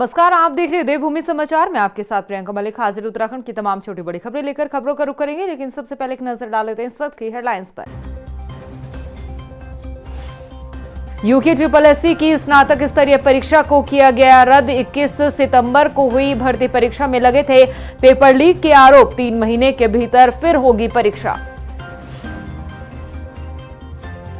नमस्कार, आप देख रहे हैं देवभूमि समाचार। मैं आपके साथ प्रियंका मलिक हाजिर उत्तराखंड की तमाम छोटी बड़ी खबरें लेकर खबरों का रुख करेंगे, लेकिन सबसे पहले एक नजर डाल लेते हैं इस वक्त की हेडलाइंस पर। यूके SSSC की स्नातक स्तरीय परीक्षा को किया गया रद्द। 21 सितंबर को हुई भर्ती परीक्षा में लगे थे पेपर लीक के आरोप। 3 महीने के भीतर फिर होगी परीक्षा।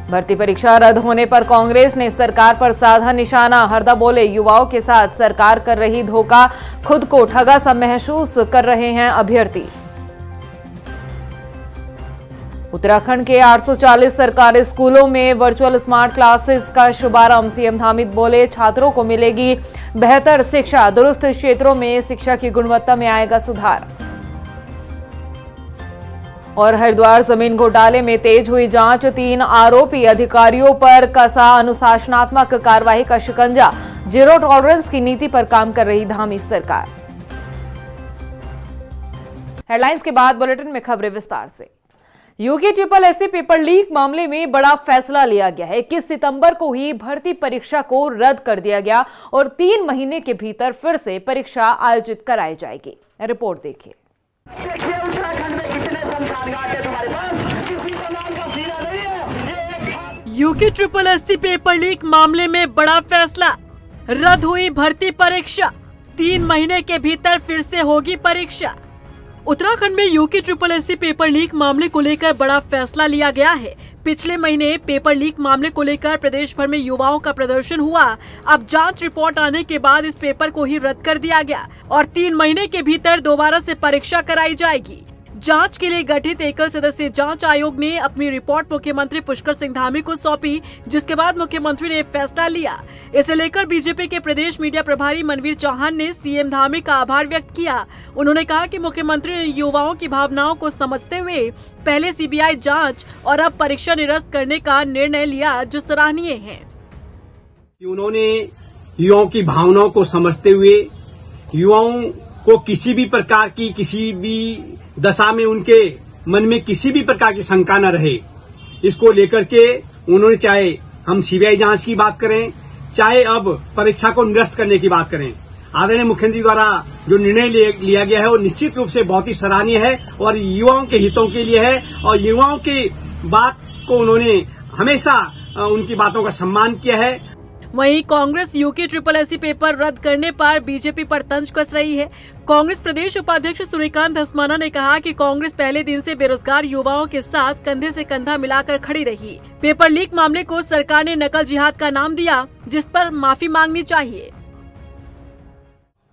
भर्ती परीक्षा रद्द होने पर कांग्रेस ने सरकार पर साधा निशाना। हरदा बोले, युवाओं के साथ सरकार कर रही धोखा, खुद को ठगा सा महसूस कर रहे हैं अभ्यर्थी। उत्तराखंड के 840 सरकारी स्कूलों में वर्चुअल स्मार्ट क्लासेस का शुभारंभ। सीएम धामित बोले, छात्रों को मिलेगी बेहतर शिक्षा, दुरुस्त क्षेत्रों में शिक्षा की गुणवत्ता में आएगा सुधार। और हरिद्वार जमीन घोटाले में तेज हुई जांच। 3 आरोपी अधिकारियों पर कसा अनुशासनात्मक कार्रवाई का शिकंजा। जीरो टॉलरेंस की नीति पर काम कर रही धामी सरकार। हेडलाइंस के बाद बुलेटिन में खबरें विस्तार से। यूके SSSC पेपर लीक मामले में बड़ा फैसला लिया गया है। 21 सितंबर को ही भर्ती परीक्षा को रद्द कर दिया गया और 3 महीने के भीतर फिर से परीक्षा आयोजित कराई जाएगी। रिपोर्ट देखिए। उत्तराखंड में कितने शमशान घाट है तुम्हारे पास? किसी का नाम का सीना नहीं है। यूके SSSC पेपर लीक मामले में बड़ा फैसला। रद्द हुई भर्ती परीक्षा, 3 महीने के भीतर फिर से होगी परीक्षा। उत्तराखंड में यूके SSSC पेपर लीक मामले को लेकर बड़ा फैसला लिया गया है। पिछले महीने पेपर लीक मामले को लेकर प्रदेश भर में युवाओं का प्रदर्शन हुआ। अब जांच रिपोर्ट आने के बाद इस पेपर को ही रद्द कर दिया गया और 3 महीने के भीतर दोबारा से परीक्षा कराई जाएगी। जांच के लिए गठित एकल सदस्यीय जांच आयोग ने अपनी रिपोर्ट मुख्यमंत्री पुष्कर सिंह धामी को सौंपी, जिसके बाद मुख्यमंत्री ने फैसला लिया। इसे लेकर बीजेपी के प्रदेश मीडिया प्रभारी मनवीर चौहान ने सीएम धामी का आभार व्यक्त किया। उन्होंने कहा कि मुख्यमंत्री ने युवाओं की भावनाओं को समझते हुए पहले सीबीआई जांच और अब परीक्षा निरस्त करने का निर्णय लिया, जो सराहनीय है। उन्होंने युवाओं की भावनाओं को समझते हुए युवाओं को किसी भी प्रकार की, किसी भी दशा में उनके मन में किसी भी प्रकार की शंका न रहे, इसको लेकर के उन्होंने, चाहे हम सीबीआई जांच की बात करें, चाहे अब परीक्षा को निरस्त करने की बात करें, आदरणीय मुख्यमंत्री द्वारा जो निर्णय लिया गया है वो निश्चित रूप से बहुत ही सराहनीय है और युवाओं के हितों के लिए है। और युवाओं की बात को उन्होंने हमेशा उनकी बातों का सम्मान किया है। वहीं कांग्रेस यूके SSSC पेपर रद्द करने पर बीजेपी पर तंज कस रही है। कांग्रेस प्रदेश उपाध्यक्ष सूर्यकांत धस्माना ने कहा कि कांग्रेस पहले दिन से बेरोजगार युवाओं के साथ कंधे से कंधा मिलाकर खड़ी रही। पेपर लीक मामले को सरकार ने नकल जिहाद का नाम दिया, जिस पर माफी मांगनी चाहिए।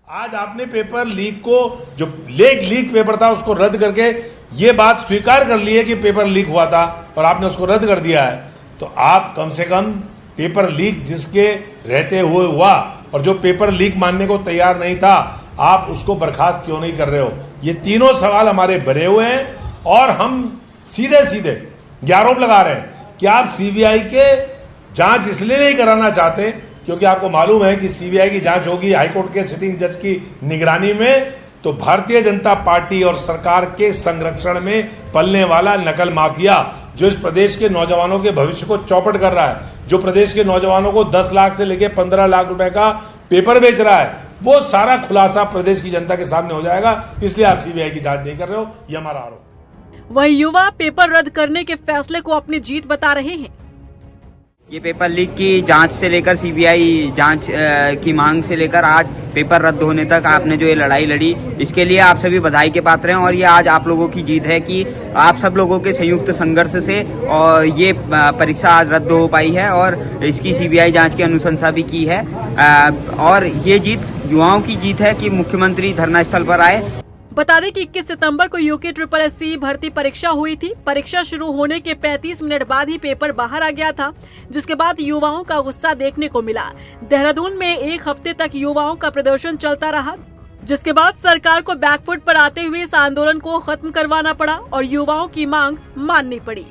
आज आपने पेपर लीक को, जो लीक पेपर था, उसको रद्द करके ये बात स्वीकार कर ली है कि पेपर लीक हुआ था और आपने उसको रद्द कर दिया है। तो आप कम से कम पेपर लीक जिसके रहते हुए हुआ और जो पेपर लीक मानने को तैयार नहीं था, आप उसको बर्खास्त क्यों नहीं कर रहे हो? ये तीनों सवाल हमारे बने हुए हैं और हम सीधे सीधे आरोप लगा रहे हैं कि आप सीबीआई के जांच इसलिए नहीं कराना चाहते क्योंकि आपको मालूम है कि सीबीआई की जांच होगी हाईकोर्ट के सिटिंग जज की निगरानी में, तो भारतीय जनता पार्टी और सरकार के संरक्षण में पलने वाला नकल माफिया जो इस प्रदेश के नौजवानों के भविष्य को चौपट कर रहा है, जो प्रदेश के नौजवानों को 10 लाख से लेकर 15 लाख रुपए का पेपर बेच रहा है, वो सारा खुलासा प्रदेश की जनता के सामने हो जाएगा। इसलिए आप सीबीआई की जांच नहीं कर रहे हो, ये हमारा आरोप। वहीं युवा पेपर रद्द करने के फैसले को अपनी जीत बता रहे हैं। ये पेपर लीक की जांच से लेकर सीबीआई जांच की मांग से लेकर आज पेपर रद्द होने तक आपने जो ये लड़ाई लड़ी, इसके लिए आप सभी बधाई के पात्र हैं। और ये आज आप लोगों की जीत है कि आप सब लोगों के संयुक्त संघर्ष से और ये परीक्षा आज रद्द हो पाई है और इसकी सीबीआई जांच की अनुशंसा भी की है। और ये जीत युवाओं की जीत है कि मुख्यमंत्री धरना स्थल पर आए। बता दें कि 21 सितंबर को यूके SSSC भर्ती परीक्षा हुई थी। परीक्षा शुरू होने के 35 मिनट बाद ही पेपर बाहर आ गया था, जिसके बाद युवाओं का गुस्सा देखने को मिला। देहरादून में 1 हफ्ते तक युवाओं का प्रदर्शन चलता रहा, जिसके बाद सरकार को बैकफुट पर आते हुए इस आंदोलन को खत्म करवाना पड़ा और युवाओं की मांग माननी पड़ी।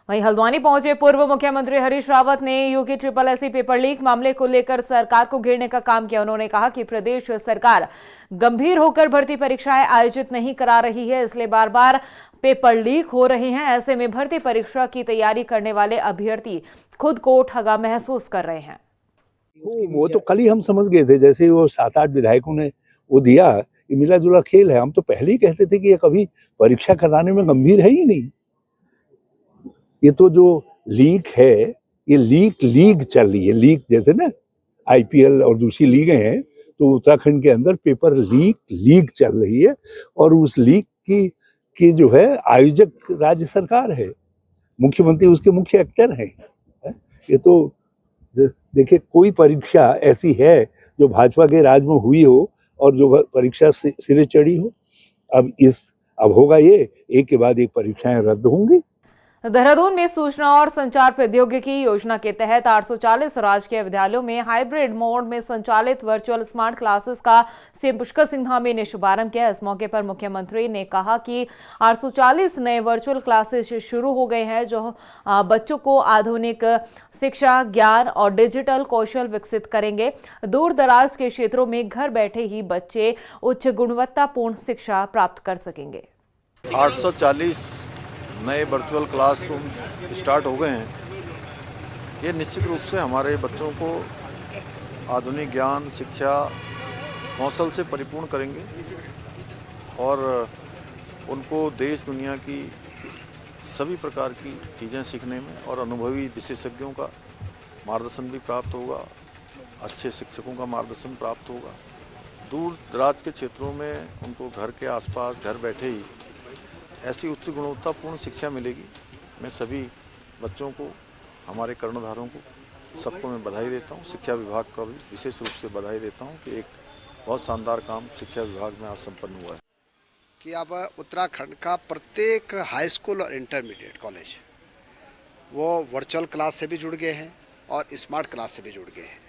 वहीं हल्द्वानी पहुंचे पूर्व मुख्यमंत्री हरीश रावत ने यूके SSSC पेपर लीक मामले को लेकर सरकार को घेरने का काम किया। उन्होंने कहा कि प्रदेश सरकार गंभीर होकर भर्ती परीक्षाएं आयोजित नहीं करा रही है, इसलिए बार बार पेपर लीक हो रहे हैं। ऐसे में भर्ती परीक्षा की तैयारी करने वाले अभ्यर्थी खुद को ठगा महसूस कर रहे हैं। वो तो कल ही हम समझ गए थे, जैसे ही वो 7-8 विधायकों ने वो दिया, ये मिला जुला खेल है। हम तो पहले ही कहते थे कि ये कभी परीक्षा कराने में गंभीर है ही नहीं। ये तो जो लीक है, ये लीग चल रही है, लीक जैसे ना IPL और दूसरी लीगें हैं, तो उत्तराखंड के अंदर पेपर लीग चल रही है और उस लीग की जो है आयोजक राज्य सरकार है, मुख्यमंत्री उसके मुख्य एक्टर हैं। ये तो देखिए, कोई परीक्षा ऐसी है जो भाजपा के राज में हुई हो और जो परीक्षा सिरे चढ़ी हो। अब होगा ये, एक के बाद एक परीक्षाएं रद्द होंगी। देहरादून में सूचना और संचार प्रौद्योगिकी योजना के तहत 840 राजकीय विद्यालयों में हाइब्रिड मोड में संचालित वर्चुअल स्मार्ट क्लासेस का सीएम पुष्कर सिंह धामी ने शुभारंभ किया। इस मौके पर मुख्यमंत्री ने कहा कि 840 नए वर्चुअल क्लासेस शुरू हो गए हैं जो बच्चों को आधुनिक शिक्षा, ज्ञान और डिजिटल कौशल विकसित करेंगे। दूर दराज के क्षेत्रों में घर बैठे ही बच्चे उच्च गुणवत्तापूर्ण शिक्षा प्राप्त कर सकेंगे। 840 नए वर्चुअल क्लासरूम स्टार्ट हो गए हैं। ये निश्चित रूप से हमारे बच्चों को आधुनिक ज्ञान, शिक्षा, कौशल से परिपूर्ण करेंगे और उनको देश दुनिया की सभी प्रकार की चीज़ें सीखने में और अनुभवी विशेषज्ञों का मार्गदर्शन भी प्राप्त होगा, अच्छे शिक्षकों का मार्गदर्शन प्राप्त होगा। दूर दराज के क्षेत्रों में उनको घर के आसपास घर बैठे ही ऐसी उच्च गुणवत्तापूर्ण शिक्षा मिलेगी। मैं सभी बच्चों को, हमारे कर्णधारों को, सबको मैं बधाई देता हूँ। शिक्षा विभाग का भी विशेष रूप से बधाई देता हूँ कि एक बहुत शानदार काम शिक्षा विभाग में आज संपन्न हुआ है कि अब उत्तराखंड का प्रत्येक हाई स्कूल और इंटरमीडिएट कॉलेज वो वर्चुअल क्लास से भी जुड़ गए हैं और स्मार्ट क्लास से भी जुड़ गए हैं।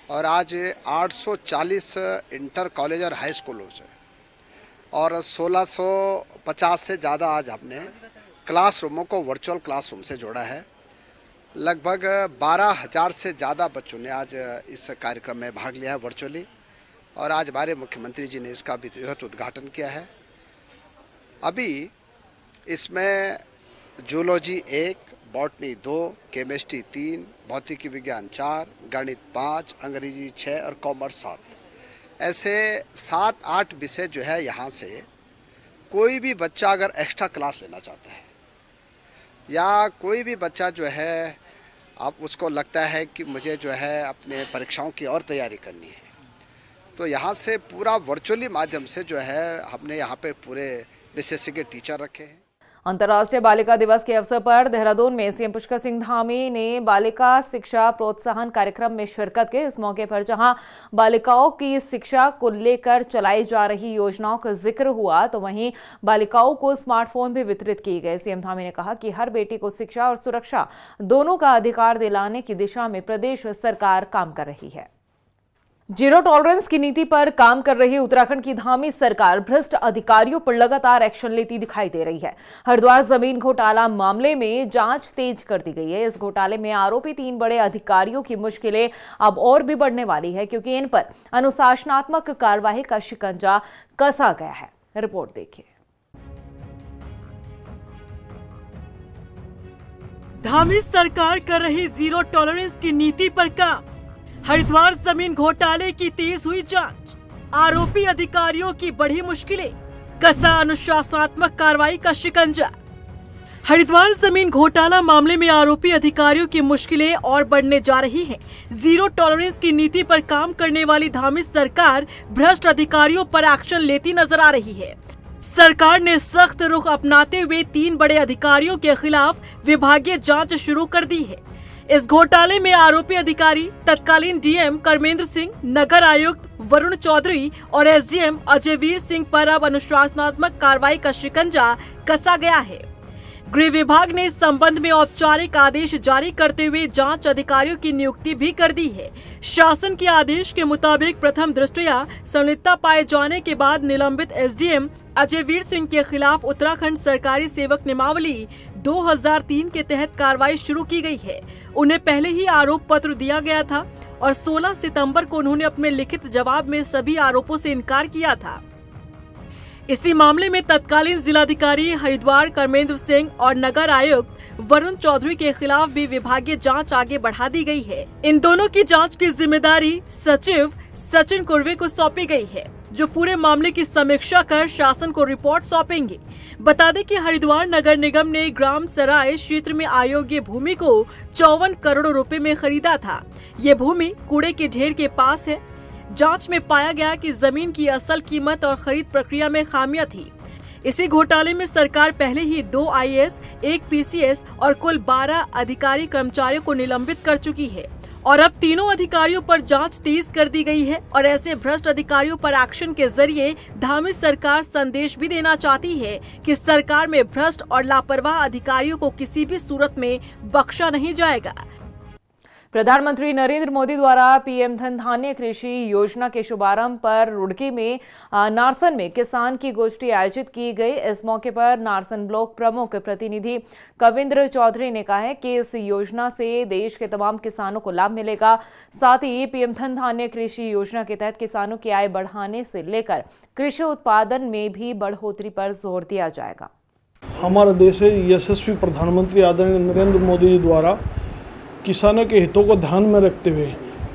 और आज 840 इंटर कॉलेज और हाई स्कूलों से और 1650 से ज़्यादा आज हमने क्लासरूमों को वर्चुअल क्लासरूम से जोड़ा है। लगभग 12,000 से ज़्यादा बच्चों ने आज इस कार्यक्रम में भाग लिया है वर्चुअली और आज हमारे मुख्यमंत्री जी ने इसका विधिवत उद्घाटन किया है। अभी इसमें जूलॉजी 1, बॉटनी 2, केमिस्ट्री 3, भौतिकी विज्ञान 4, गणित 5, अंग्रेजी 6 और कॉमर्स 7, ऐसे 7-8 विषय जो है यहाँ से कोई भी बच्चा अगर एक्स्ट्रा क्लास लेना चाहता है या कोई भी बच्चा जो है आप उसको लगता है कि मुझे जो है अपने परीक्षाओं की और तैयारी करनी है, तो यहाँ से पूरा वर्चुअली माध्यम से जो है हमने यहाँ पे पूरे विशेषज्ञ टीचर रखे हैं। अंतर्राष्ट्रीय बालिका दिवस के अवसर पर देहरादून में सीएम पुष्कर सिंह धामी ने बालिका शिक्षा प्रोत्साहन कार्यक्रम में शिरकत की। इस मौके पर जहां बालिकाओं की शिक्षा को लेकर चलाई जा रही योजनाओं का जिक्र हुआ तो वहीं बालिकाओं को स्मार्टफोन भी वितरित किए गए। सीएम धामी ने कहा कि हर बेटी को शिक्षा और सुरक्षा दोनों का अधिकार दिलाने की दिशा में प्रदेश सरकार काम कर रही है। जीरो टॉलरेंस की नीति पर काम कर रही उत्तराखंड की धामी सरकार भ्रष्ट अधिकारियों पर लगातार एक्शन लेती दिखाई दे रही है। हरिद्वार जमीन घोटाला मामले में जांच तेज कर दी गई है। इस घोटाले में आरोपी 3 बड़े अधिकारियों की मुश्किलें अब और भी बढ़ने वाली है क्योंकि इन पर अनुशासनात्मक कार्रवाई का शिकंजा कसा गया है। रिपोर्ट देखिए। धामी सरकार कर रही जीरो टॉलरेंस की नीति पर काम। हरिद्वार जमीन घोटाले की तेज हुई जांच, आरोपी अधिकारियों की बढ़ी मुश्किलें, कसा अनुशासनात्मक कार्रवाई का शिकंजा। हरिद्वार जमीन घोटाला मामले में आरोपी अधिकारियों की मुश्किलें और बढ़ने जा रही हैं। जीरो टॉलरेंस की नीति पर काम करने वाली धामी सरकार भ्रष्ट अधिकारियों पर एक्शन लेती नजर आ रही है। सरकार ने सख्त रुख अपनाते हुए 3 बड़े अधिकारियों के खिलाफ विभागीय जांच शुरू कर दी है। इस घोटाले में आरोपी अधिकारी तत्कालीन डीएम कर्मेंद्र सिंह, नगर आयुक्त वरुण चौधरी और एसडीएम अजयवीर सिंह पर अब अनुशासनात्मक कार्रवाई का शिकंजा कसा गया है। गृह विभाग ने इस संबंध में औपचारिक आदेश जारी करते हुए जांच अधिकारियों की नियुक्ति भी कर दी है। शासन के आदेश के मुताबिक प्रथम दृष्टया संलिप्तता पाए जाने के बाद निलंबित एसडीएम अजयवीर सिंह के खिलाफ उत्तराखंड सरकारी सेवक नियमावली 2003 के तहत कार्रवाई शुरू की गई है। उन्हें पहले ही आरोप पत्र दिया गया था और 16 सितंबर को उन्होंने अपने लिखित जवाब में सभी आरोपों से इनकार किया था। इसी मामले में तत्कालीन जिलाधिकारी हरिद्वार कर्मेंद्र सिंह और नगर आयुक्त वरुण चौधरी के खिलाफ भी विभागीय जांच आगे बढ़ा दी गई है। इन दोनों की जांच की जिम्मेदारी सचिव सचिन कुर्वे को सौंपी गई है, जो पूरे मामले की समीक्षा कर शासन को रिपोर्ट सौंपेंगे। बता दें कि हरिद्वार नगर निगम ने ग्राम सराय क्षेत्र में अयोग्य भूमि को 54 करोड़ रुपए में खरीदा था। ये भूमि कूड़े के ढेर के पास है। जांच में पाया गया कि जमीन की असल कीमत और खरीद प्रक्रिया में खामियां थी। इसी घोटाले में सरकार पहले ही 2 IAS, 1 PCS और कुल 12 अधिकारी कर्मचारियों को निलंबित कर चुकी है और अब तीनों अधिकारियों पर जांच तेज कर दी गई है और ऐसे भ्रष्ट अधिकारियों पर एक्शन के जरिए धामी सरकार संदेश भी देना चाहती है कि सरकार में भ्रष्ट और लापरवाह अधिकारियों को किसी भी सूरत में बख्शा नहीं जाएगा। प्रधानमंत्री नरेंद्र मोदी द्वारा पीएम धन धान्य कृषि योजना के शुभारंभ पर रुड़की में नारसन में किसान की गोष्ठी आयोजित की गई। इस मौके पर नारसन ब्लॉक प्रमुख प्रतिनिधि कविंद्र चौधरी ने कहा है कि इस योजना से देश के तमाम किसानों को लाभ मिलेगा। साथ ही पीएम धन धान्य कृषि योजना के तहत किसानों की आय बढ़ाने से लेकर कृषि उत्पादन में भी बढ़ोतरी पर जोर दिया जाएगा। हमारा देश है यशस्वी प्रधानमंत्री आदरणीय नरेंद्र मोदी जी द्वारा किसानों के हितों को ध्यान में रखते हुए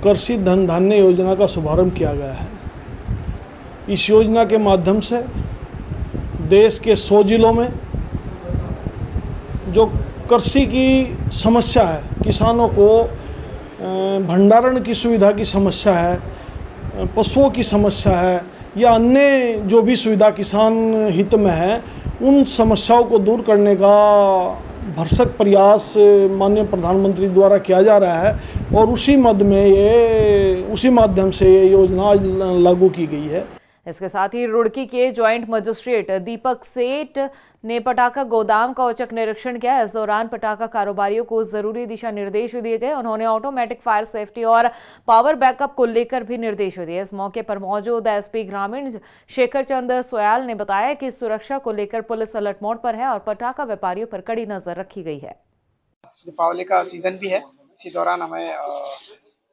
कृषि धन धान्य योजना का शुभारंभ किया गया है। इस योजना के माध्यम से देश के 100 जिलों में जो कृषि की समस्या है, किसानों को भंडारण की सुविधा की समस्या है, पशुओं की समस्या है या अन्य जो भी सुविधा किसान हित में है, उन समस्याओं को दूर करने का भरसक प्रयास माननीय प्रधानमंत्री द्वारा किया जा रहा है और उसी माध्यम से ये योजना लागू की गई है। इसके साथ ही रुड़की के ज्वाइंट मजिस्ट्रेट दीपक सेठ ने पटाखा गोदाम का औचक निरीक्षण किया। इस दौरान पटाखा कारोबारियों को जरूरी दिशा निर्देश दिए गए। उन्होंने ऑटोमेटिक फायर सेफ्टी और पावर बैकअप को लेकर भी निर्देश दिए। इस मौके पर मौजूद SP ग्रामीण शेखर चंद सोयाल ने बताया कि सुरक्षा को लेकर पुलिस अलर्ट मोड पर है और पटाखा व्यापारियों पर कड़ी नजर रखी गई है। दीपावली का सीजन भी है, इसी दौरान हमें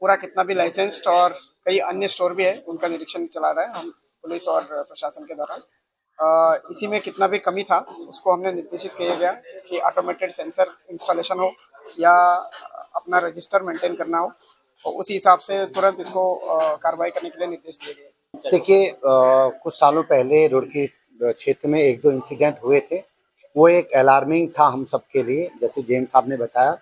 पूरा कितना भी लाइसेंस्ड और कई अन्य स्टोर भी है उनका निरीक्षण चला रहा है हम पुलिस और प्रशासन के दौरान। इसी में कितना भी कमी था उसको हमने निर्देशित किया गया कि ऑटोमेटेड सेंसर इंस्टॉलेशन हो या अपना रजिस्टर मेंटेन करना हो और उसी हिसाब से तुरंत इसको कार्रवाई करने के लिए निर्देश दिए गए। देखिए, कुछ सालों पहले रुड़की क्षेत्र में 1-2 इंसिडेंट हुए थे। वो एक अलार्मिंग था हम सबके लिए। जैसे जेम साहब ने बताया,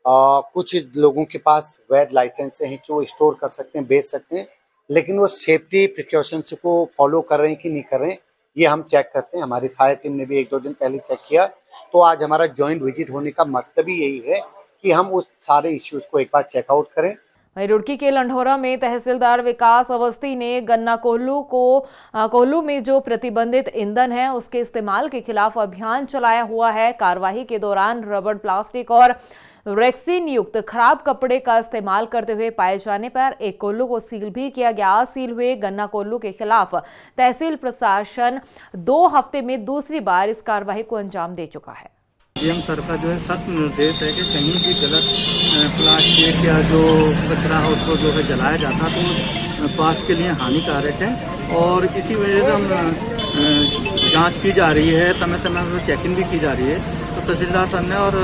कुछ लोगों के पास वैध लाइसेंस हैं कि वो स्टोर कर सकते हैं, बेच सकते हैं, लेकिन वो सेफ्टी प्रिकॉशंस को फॉलो कर रहे हैं कि नहीं कर रहे हैं, ये हम चेक करते हैं। हमारी फायर टीम ने भी 1-2 दिन पहले चेक किया। तो आज हमारा जॉइंट विजिट होने का मतलब ही यही है कि हम उस सारे इश्यूज को एक बार चेकआउट करें। वहीं रुड़की के लंढौरा में तहसीलदार विकास अवस्थी ने गन्ना कोल्हू में जो प्रतिबंधित ईंधन है उसके इस्तेमाल के खिलाफ अभियान चलाया हुआ है। कार्यवाही के दौरान रबड़, प्लास्टिक और रेक्सीन युक्त खराब कपड़े का इस्तेमाल करते हुए पाए जाने पर एक कोल्हू को सील भी किया गया। सील हुए गन्ना कोल्हू के खिलाफ तहसील प्रशासन 2 हफ्ते में दूसरी बार इस कार्रवाई को अंजाम दे चुका है। डीएम सर का जो है सख्त निर्देश है कि कहीं भी गलत प्लास्टिक या जो कचरा है उसको जो है जलाया जाता तो स्वास्थ्य के लिए हानिकारक है और इसी वजह से हम जांच की जा रही है, समय समय पर चेकिंग भी की जा रही है। तो तहसीलदार सर ने और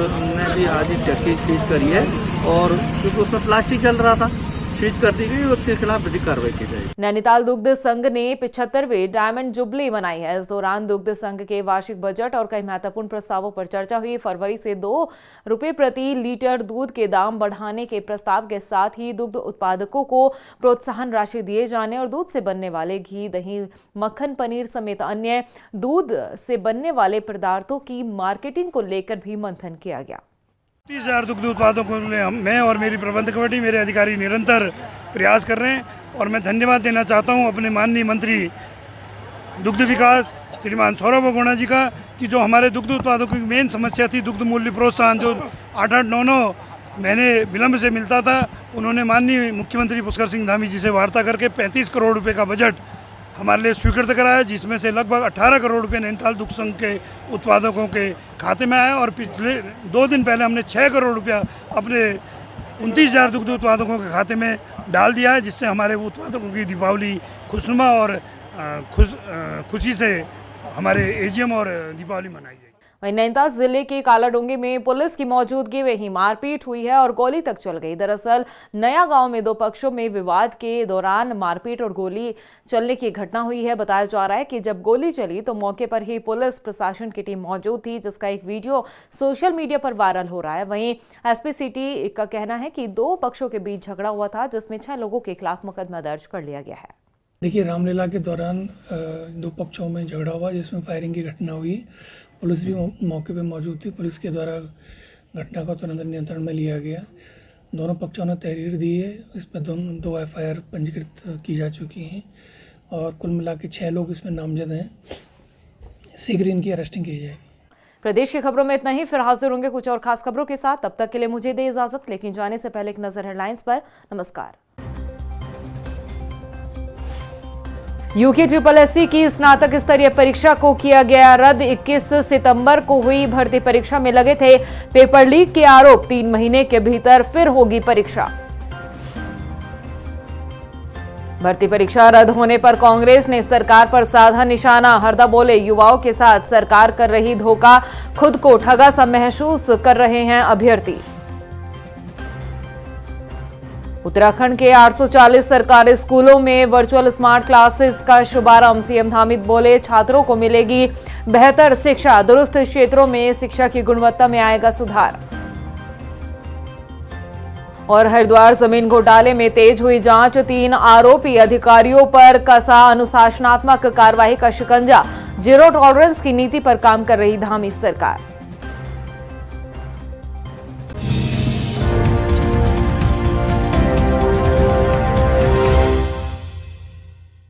हमने भी आज ही चेकिंग सीज करी है और क्योंकि उसमें प्लास्टिक जल रहा था, सीज कर दी गई, उसके खिलाफ विधिक कार्रवाई की जाएगी। नैनीताल दुग्ध संघ ने 75वें डायमंड जुबली मनाई है। इस दौरान दुग्ध संघ के वार्षिक बजट और कई महत्वपूर्ण प्रस्तावों पर चर्चा हुई। फरवरी से 2 रुपये प्रति लीटर दूध के दाम बढ़ाने के प्रस्ताव के साथ ही दुग्ध उत्पादकों को प्रोत्साहन राशि दिए जाने और दूध से बनने वाले घी, दही, मक्खन, पनीर समेत अन्य दूध से बनने वाले पदार्थों की मार्केटिंग को लेकर भी मंथन किया गया। 30,000 दुग्ध उत्पादों को मैं और मेरी प्रबंधक कमेटी, मेरे अधिकारी निरंतर प्रयास कर रहे हैं और मैं धन्यवाद देना चाहता हूं अपने माननीय मंत्री दुग्ध विकास श्रीमान सौरभ अगोड़ा जी का कि जो हमारे दुग्ध उत्पादकों की मेन समस्या थी दुग्ध मूल्य प्रोत्साहन जो 8-8, 9-9 महीने विलम्ब से मिलता था, उन्होंने माननीय मुख्यमंत्री पुष्कर सिंह धामी जी से वार्ता करके 35 करोड़ रुपये का बजट हमारे लिए स्वीकृत कराया, जिसमें से लगभग 18 करोड़ रुपये नैनीताल दुग्ध संघ के उत्पादकों के खाते में आया और पिछले 2 दिन पहले हमने 6 करोड़ रुपया अपने 29,000 दुग्ध उत्पादकों के खाते में डाल दिया है, जिससे हमारे उत्पादकों की दीपावली खुशनुमा और खुशी से हमारे एजीएम और दीपावली मनाई जाएगी। वहीं नैनीताल जिले के कालाडोंगी में पुलिस की मौजूदगी में ही मारपीट हुई है और गोली तक चल गई। दरअसल नया गांव में दो पक्षों में विवाद के दौरान मारपीट और गोली चलने की घटना हुई है। बताया जा रहा है कि जब गोली चली तो मौके पर ही पुलिस प्रशासन की टीम मौजूद थी, जिसका एक वीडियो सोशल मीडिया पर वायरल हो रहा है। वहीं एसपी सिटी का कहना है कि दो पक्षों के बीच झगड़ा हुआ था, जिसमें 6 लोगों के खिलाफ मुकदमा दर्ज कर लिया गया है। देखिए, रामलीला के दौरान दो पक्षों में झगड़ा हुआ, जिसमें फायरिंग की घटना हुई। पुलिस भी मौके पर मौजूद थी। पुलिस के द्वारा घटना को तुरंत नियंत्रण में लिया गया। दोनों पक्षों ने तहरीर दी है। इस पर दो एफआईआर पंजीकृत की जा चुकी हैं और कुल मिला के 6 लोग इसमें नामजद हैं। शीघ्र इनकी अरेस्टिंग की जाएगी। प्रदेश की खबरों में इतना ही। फिर हाजिर होंगे कुछ और खास खबरों के साथ। तब तक के लिए मुझे दे इजाजत, लेकिन जाने से पहले एक नजर हेडलाइंस पर। नमस्कार। यूके की स्नातक स्तरीय परीक्षा को किया गया रद्द। 21 सितंबर को हुई भर्ती परीक्षा में लगे थे पेपर लीक के आरोप। 3 महीने के भीतर फिर होगी परीक्षा। भर्ती परीक्षा रद्द होने पर कांग्रेस ने सरकार पर साधा निशाना। हरदा बोले, युवाओं के साथ सरकार कर रही धोखा, खुद को ठगा सा महसूस कर रहे हैं अभ्यर्थी। उत्तराखंड के 840 सरकारी स्कूलों में वर्चुअल स्मार्ट क्लासेस का शुभारंभ। सीएम धामित बोले, छात्रों को मिलेगी बेहतर शिक्षा, दुरुस्त क्षेत्रों में शिक्षा की गुणवत्ता में आएगा सुधार। और हरिद्वार जमीन घोटाले में तेज हुई जांच। 3 आरोपी अधिकारियों पर कसा अनुशासनात्मक कार्रवाई का शिकंजा। जीरो टॉलरेंस की नीति पर काम कर रही धामी सरकार।